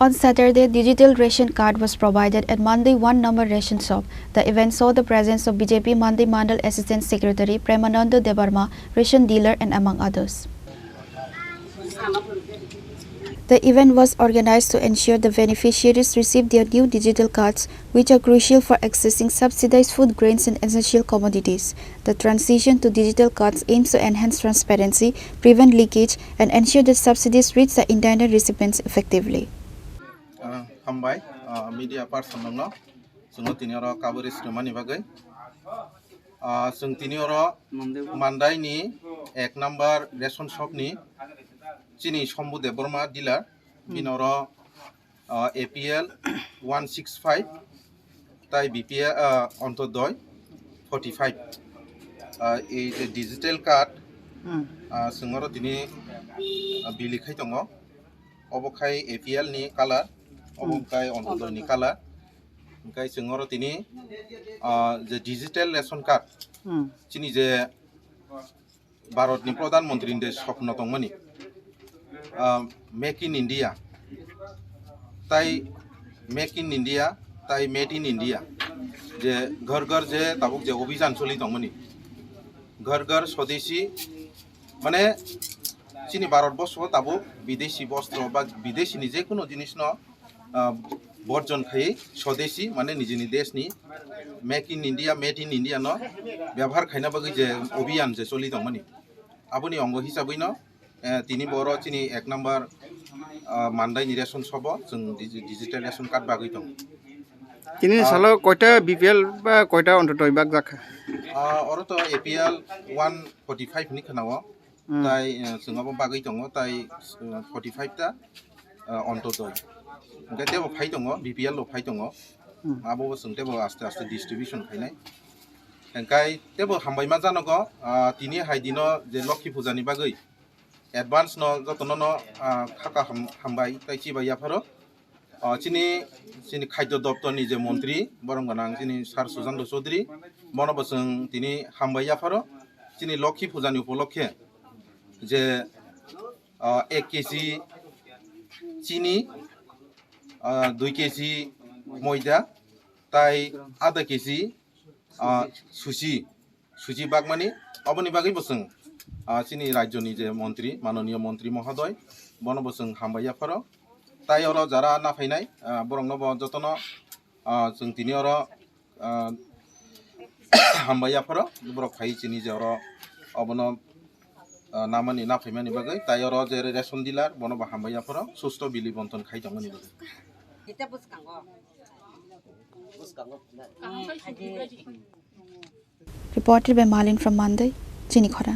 On Saturday, digital ration card was provided at Mandi 1 number ration shop. The event saw the presence of BJP Mandi Mandal Assistant Secretary Premananda Debarma, ration dealer and among others. The event was organized to ensure the beneficiaries receive their new digital cards, which are crucial for accessing subsidized food grains and essential commodities. The transition to digital cards aims to enhance transparency, prevent leakage, and ensure that subsidies reach the intended recipients effectively. Hambai media person no sungo tinoro coverage mani bagai sung tinoro Mandai ni 1 number ration shop ni chini Shombu Debarma dealer binoro APL 165 tai BPL ontodoi 45 এই যে digital card sungoro tini bilikhai tongo obokhai APL ni color obokai ontodoi ni color kai sungoro tini je digital ration card chini je Bharat ni Pradhan Mantri ni স্বপ্ন tongmani make in India tai make in India tai made in India je घर घर je tabuk je অভিযান চলি tongmani घर घर स्वदेशी মানে চিনি ভারতবর্ষ তাবো বিদেশি বস্ত্র বা বিদেশি যে কোনো জিনিস ন বর্জন খাই স্বদেশী মানে নিজনি দেশনি make in India made in India ন ব্যবহার খাইনা বাকি যে অভিযান যে চলি দংমানি আপনি অঙ্গ হিসাबै ন তিনি বড় চিনি 1 নাম্বার মান্দাই রেশন সব जों ডিজিটাল রেশন কার্ড বাগৈ দং তিনি সালো কয়টা বিপিএল বা কয়টা অন্তত বিভাগ জাখা অরত এপিএল 145 নি খানাও তাই जोंआबो বাগৈ দङ তাই 45 টা অন্তত ओंखाय तेबो फाइ दङ बिपिएल लो फाइ दङ आबो जों तेबो आस्ते आस्ते डिस्ट्रिबिउशन खायनाय ओंखाय तेबो हामबायमा जानगो तिनि हायदिनो जे लक्ष्मी पूजानि बागै एडभान्स न जतन न खाका हामबाय ताइचि बायाफोर चिनि चिनि खाद्य दप्तरनि जे मन्त्री बरं गोनां चिनि सार सुजान्द चौधरी बनबो जों तिनि हामबायाफोर चिनि लक्ष्मी पूजानि उपलक्षे जे 1 केजि चिनी 2 केजि ময়দা তাই আধা কেজি সুজি বাগমানি অবনি বাগৈ বসং চিনি রাজ্যনি যে মন্ত্রী মাননীয় মন্ত্রী মহোদয় বনবসং হামবাইয়াফর তাই অর যারা না ফাইনাই বরংনব যতন जों তিনি অর হামবাইয়াফর বরক ফাই চিনি যে অর অবন নামানি না ফাইমানি বাগৈ তাই অর যে রেশন ডিলার বনব হামবাইয়াফর সুস্থ বিলি বন্টন খাই দংনি বাগৈ Reported by Malin from Mandai, Chinikhora.